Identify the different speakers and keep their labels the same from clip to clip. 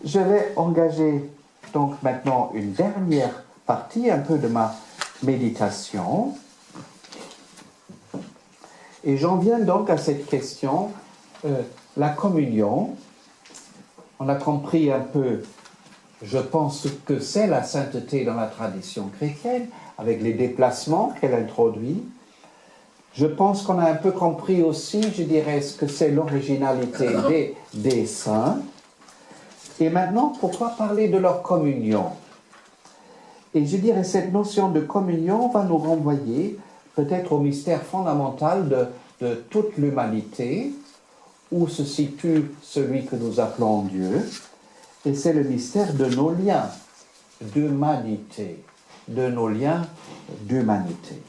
Speaker 1: je vais engager donc maintenant une dernière partie, un peu de ma méditation. Et j'en viens donc à cette question, la communion. On a compris un peu, je pense, ce que c'est la sainteté dans la tradition chrétienne, avec les déplacements qu'elle introduit. Je pense qu'on a un peu compris aussi, je dirais, ce que c'est l'originalité des saints. Et maintenant, pourquoi parler de leur communion? Et je dirais, cette notion de communion va nous renvoyer peut-être au mystère fondamental de toute l'humanité, où se situe celui que nous appelons Dieu, et c'est le mystère de nos liens d'humanité, de nos liens d'humanité.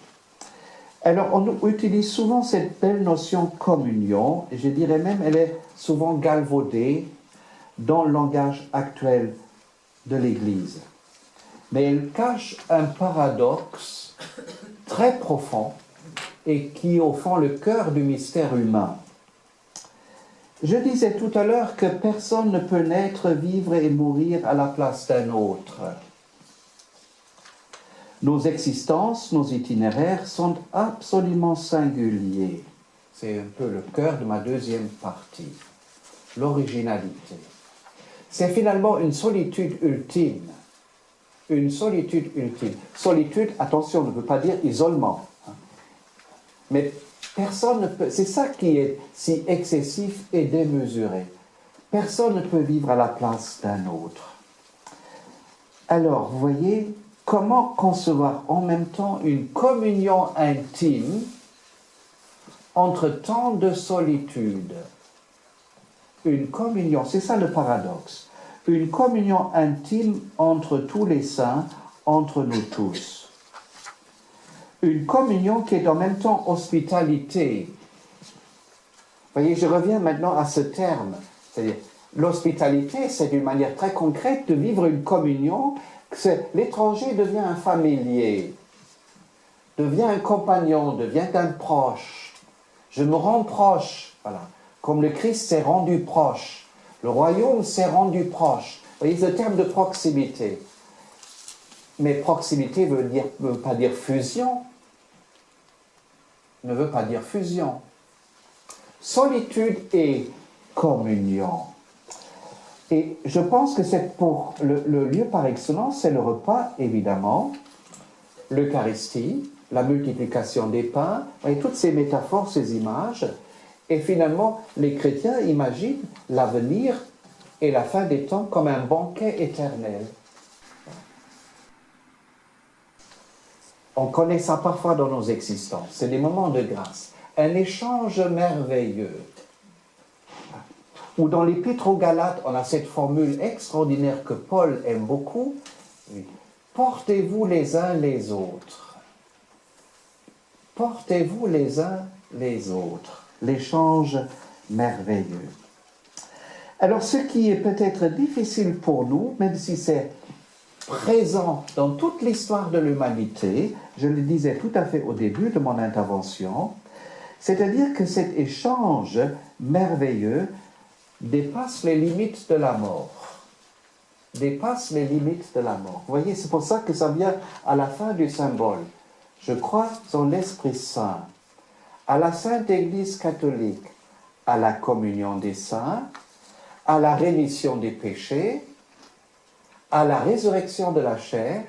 Speaker 1: Alors, on utilise souvent cette belle notion communion, et je dirais même elle est souvent galvaudée dans le langage actuel de l'Église. Mais elle cache un paradoxe très profond et qui est au fond le cœur du mystère humain. Je disais tout à l'heure que personne ne peut naître, vivre et mourir à la place d'un autre. Nos existences, nos itinéraires sont absolument singuliers. C'est un peu le cœur de ma deuxième partie, l'originalité. C'est finalement une solitude ultime. Une solitude ultime. Solitude, attention, ne veut pas dire isolement. Mais personne ne peut, c'est ça qui est si excessif et démesuré. Personne ne peut vivre à la place d'un autre. Alors, vous voyez, comment concevoir en même temps une communion intime entre tant de solitude? Une communion, c'est ça le paradoxe. Une communion intime entre tous les saints, entre nous tous. Une communion qui est en même temps hospitalité. Vous voyez, je reviens maintenant à ce terme. C'est-à-dire, l'hospitalité, c'est d'une manière très concrète de vivre une communion. L'étranger devient un familier, devient un compagnon, devient un proche. Je me rends proche, voilà. Comme le Christ s'est rendu proche. Le royaume s'est rendu proche. Vous voyez, ce terme de proximité. Mais proximité ne veut pas dire fusion. Ne veut pas dire fusion. Solitude et communion. Et je pense que c'est pour le lieu par excellence, c'est le repas, évidemment, l'Eucharistie, la multiplication des pains, et toutes ces métaphores, ces images. Et finalement, les chrétiens imaginent l'avenir et la fin des temps comme un banquet éternel. On connaît ça parfois dans nos existences. C'est des moments de grâce. Un échange merveilleux. Ou dans l'Épître aux Galates, on a cette formule extraordinaire que Paul aime beaucoup. Portez-vous les uns les autres. Portez-vous les uns les autres. L'échange merveilleux. Alors, ce qui est peut-être difficile pour nous, même si c'est présent dans toute l'histoire de l'humanité, je le disais tout à fait au début de mon intervention, c'est-à-dire que cet échange merveilleux dépasse les limites de la mort. Dépasse les limites de la mort. Vous voyez, c'est pour ça que ça vient à la fin du symbole. Je crois en l'Esprit Saint, à la Sainte Église catholique, à la communion des saints, à la rémission des péchés, à la résurrection de la chair,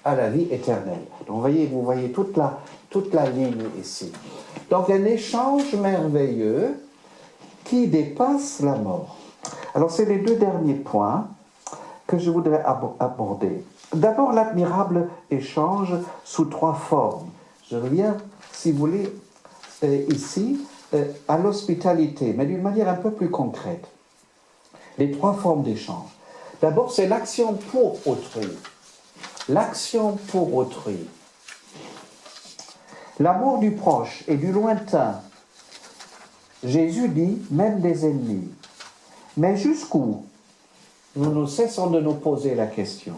Speaker 1: à la vie éternelle. Donc vous voyez toute la ligne ici. Donc un échange merveilleux qui dépasse la mort. Alors c'est les deux derniers points que je voudrais aborder. D'abord l'admirable échange sous trois formes. Je reviens, si vous voulez, ici à l'hospitalité, mais d'une manière un peu plus concrète. Les trois formes d'échange. D'abord, c'est l'action pour autrui. L'action pour autrui. L'amour du proche et du lointain. Jésus dit, même des ennemis. Mais jusqu'où? Nous ne cessons de nous poser la question.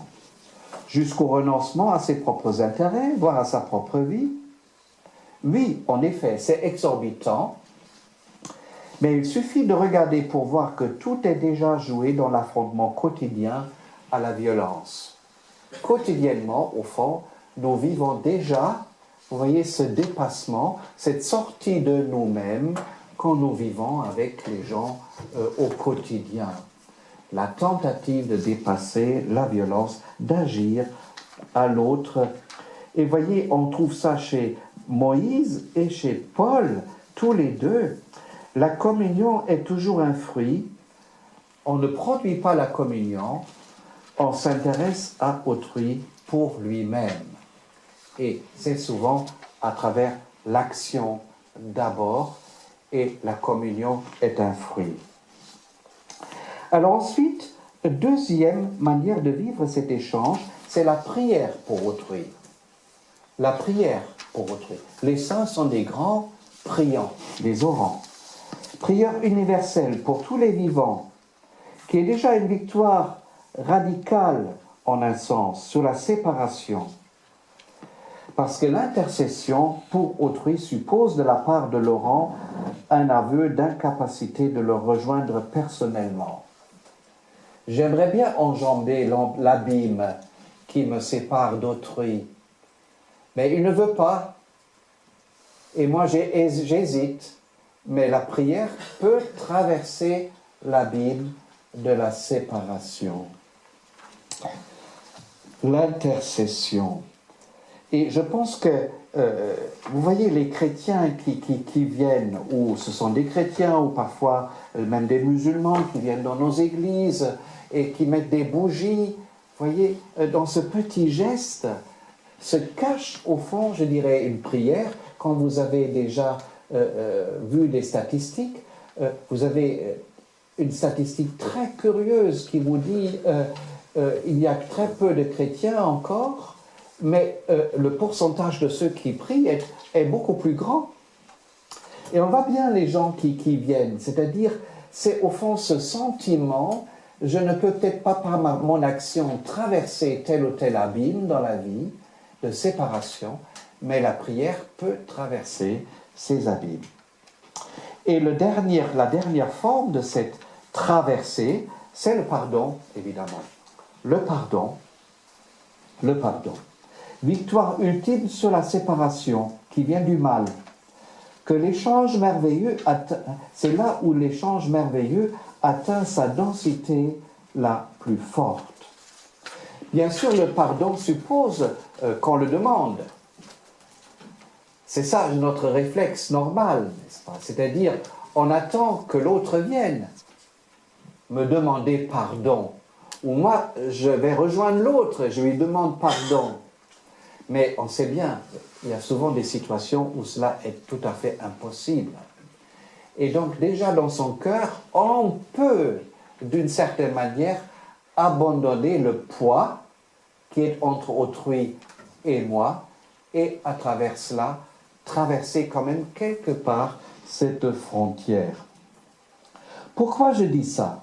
Speaker 1: Jusqu'au renoncement à ses propres intérêts, voire à sa propre vie. Oui, en effet, c'est exorbitant. Mais il suffit de regarder pour voir que tout est déjà joué dans l'affrontement quotidien à la violence. Quotidiennement, au fond, nous vivons déjà, vous voyez, ce dépassement, cette sortie de nous-mêmes quand nous vivons avec les gens au quotidien. La tentative de dépasser la violence, d'agir à l'autre. Et voyez, on trouve ça chez Moïse et chez Paul, tous les deux. La communion est toujours un fruit. On ne produit pas la communion, on s'intéresse à autrui pour lui-même. Et c'est souvent à travers l'action d'abord, et la communion est un fruit. Alors ensuite, deuxième manière de vivre cet échange, c'est la prière pour autrui. La prière pour autrui. Les saints sont des grands priants, des orants. Prière universelle pour tous les vivants, qui est déjà une victoire radicale, en un sens, sur la séparation. Parce que l'intercession pour autrui suppose de la part de l'orant un aveu d'incapacité de le rejoindre personnellement. J'aimerais bien enjamber l'abîme qui me sépare d'autrui, mais il ne veut pas. Et moi j'hésite, mais la prière peut traverser l'abîme de la séparation. L'intercession. Et je pense que, vous voyez, les chrétiens qui viennent, ou ce sont des chrétiens, ou parfois même des musulmans qui viennent dans nos églises et qui mettent des bougies, vous voyez, dans ce petit geste, se cache au fond, je dirais, une prière. Quand vous avez déjà vu des statistiques, vous avez une statistique très curieuse qui vous dit il y a très peu de chrétiens encore, mais le pourcentage de ceux qui prient est beaucoup plus grand. Et on voit bien les gens qui viennent, c'est-à-dire, c'est au fond ce sentiment, je ne peux peut-être pas par mon action traverser tel ou tel abîme dans la vie, de séparation, mais la prière peut traverser ces abîmes. Et la dernière forme de cette traversée, c'est le pardon, évidemment. Le pardon. Victoire ultime sur la séparation qui vient du mal. Que l'échange merveilleux, c'est là où l'échange merveilleux atteint sa densité la plus forte. Bien sûr, le pardon suppose qu'on le demande. C'est ça notre réflexe normal, n'est-ce pas? C'est-à-dire, on attend que l'autre vienne me demander pardon. Ou moi, je vais rejoindre l'autre, je lui demande pardon. Mais on sait bien, il y a souvent des situations où cela est tout à fait impossible. Et donc déjà dans son cœur, on peut, d'une certaine manière, abandonner le poids qui est entre autrui et moi, et à travers cela, traverser quand même quelque part cette frontière. Pourquoi je dis ça?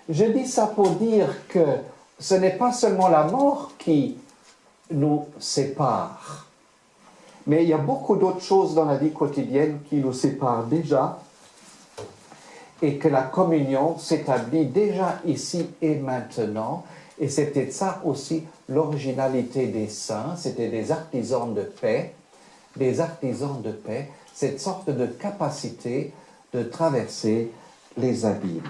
Speaker 1: Je dis ça pour dire que ce n'est pas seulement la mort qui nous sépare, mais il y a beaucoup d'autres choses dans la vie quotidienne qui nous séparent déjà, et que la communion s'établit déjà ici et maintenant, et c'est peut-être ça aussi l'originalité des saints, c'était des artisans de paix, cette sorte de capacité de traverser les abîmes.